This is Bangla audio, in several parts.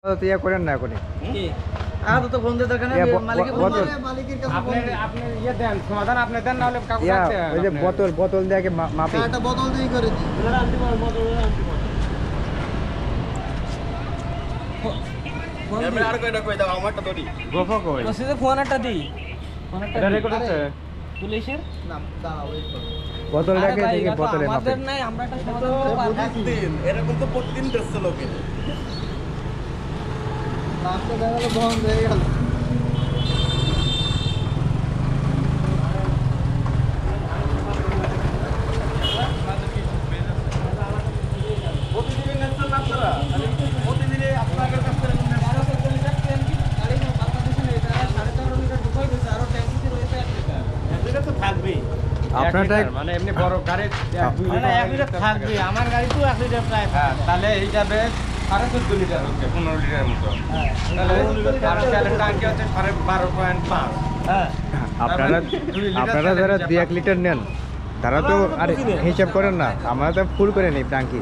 ইয়া করেন না এখনই তো ফোন দিয়ে দরকার নেই মালিকের কাছে আপনি ইয়ে দেন সমাধান আপনি দেন না হলে কাউকে ইয়া রাখতে ওই যে বোতল দিয়ে আগে মাপি একটা বোতল দিয়ে করে দিই আর কয়টা কই দাও আমারটা ধরি গোফো কই রসিদে ফোন একটা দিই এটা রেকর্ড হচ্ছে পুলিশের না দাঁড়াও ওয়েট করো বোতল দেখে দেখে বোতলে মাপি আমাদের নাই আমরা একটা সমাধান করতে পারবো একদিন এরকম তো প্রতিদিন দেখছে লোকে লাস্টে দেখা গেল বন্ধ হয়ে গেল প্রতিদিন নেছেন না আপনারা প্রতিদিনে আপনাদের কাছ থেকে এটা তো থাকবেই আপনারটা মানে এমনি বড় গাড়ি মানে 1 লিটার থাকবে আমার গাড়ি তো 1 লিটার প্রায় হ্যাঁ তাহলে এই যাবে 14.5 লিটার হচ্ছে 15 লিটারের মতো তাহলে আর ট্যাঙ্কি হচ্ছে 12.5 হ্যাঁ আপনারা যারা 2-1 লিটার নেন তারা তো আর হিসাব করেন না আমরা তো ফুল করে নিই ট্যাঙ্কি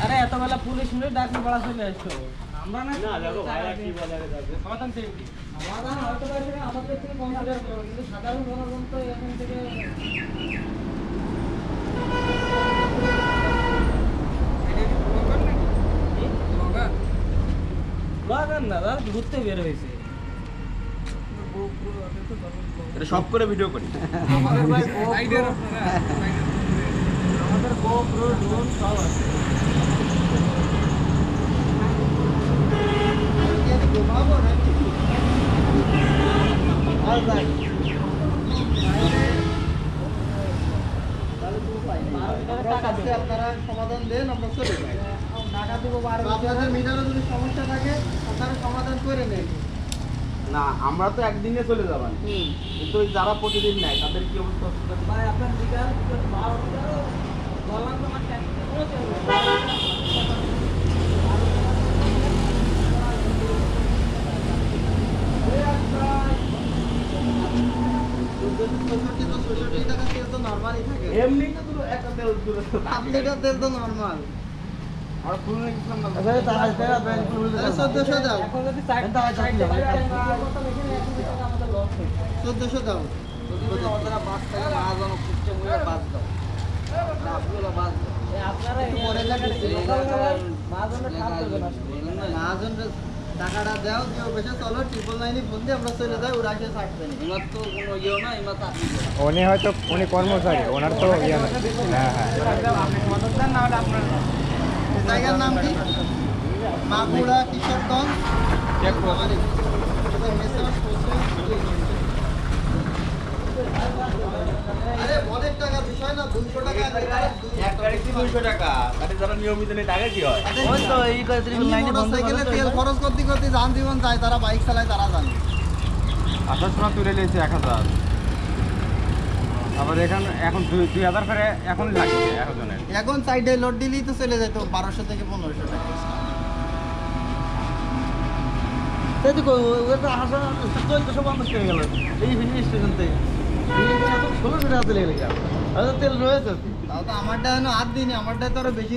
আরে এত বেলা পুলিশ শুনে ডাকি বড়া চলে আসছো আমরা না দেখো ভাইরা কি বলে সমাধান চাই সমাধান হয়তো পারে আমাদের থেকে কনসিডার করো কিন্তু সাধারণ জনগণ তো এখান থেকে লাগান না দাদা ঘুরতে বের হয়েছে এটা সব করে ভিডিও করি আমাদের গোপ্রো ড্রোন সব আছে আপনারা সমাধান দেন আমরা চলে যাই টাকা দেবো আপনাদের মিটারে যদি সমস্যা থাকে আপনারা সমাধান করে নেন না আমরা তো একদিনে চলে যাবেন কিন্তু ওই যারা প্রতিদিন নেয় তাদের কি অবস্থা হচ্ছে ভাই আপনার মিটার 12 মিটার বললাম তো আমার ট্যাক্সি পৌঁছে এমনি তো পুরো একটা তেল দূরে তেল তো নরমাল আর পুরো গেছিলাম না এখন যদি 4 1400 দাও টাকাটা দাও যে অফিসে চলো 999 ফোন দিয়ে আমরা চলে যাই ওরা এসে ছাড়বে না এবার তো কোনো ইয়েও না এবার তো উনি হয়তো উনি কর্মচারী ওনার তো ইয়ে না হ্যাঁ হ্যাঁ আপনি সমাধান দেন না হলে আপনার জায়গার নাম কি মাগুরা কিশোরগঞ্জ চেক করুন আরে অনেক টাকা বিষয় না 200 টাকা এক গাড়িতে 200 টাকা তাহলে যারা নিয়মিত নেয় টাকা কি হয় ওই তো এই করে মোটরসাইকেলে তেল খরচ করতে করতে যান জীবন যায় তারা বাইক চালায় তারা জানে আসার সময় তুলে নিয়েছে 1000 আবার এখন 2000 করে এখন লাগছে একজনের এখন সাইডে লোড দিলেই তো চলে যেত 1200 থেকে 1500 টাকা তাই তো ওটা হাসা 1450 হয়ে গেল এই ফিনিশ স্টেশন থেকে 1600 টাকা চলে গেল আর তেল রয়েছে তাও তো আমারটা হাত দিইনি আমারটা তো আরো বেশি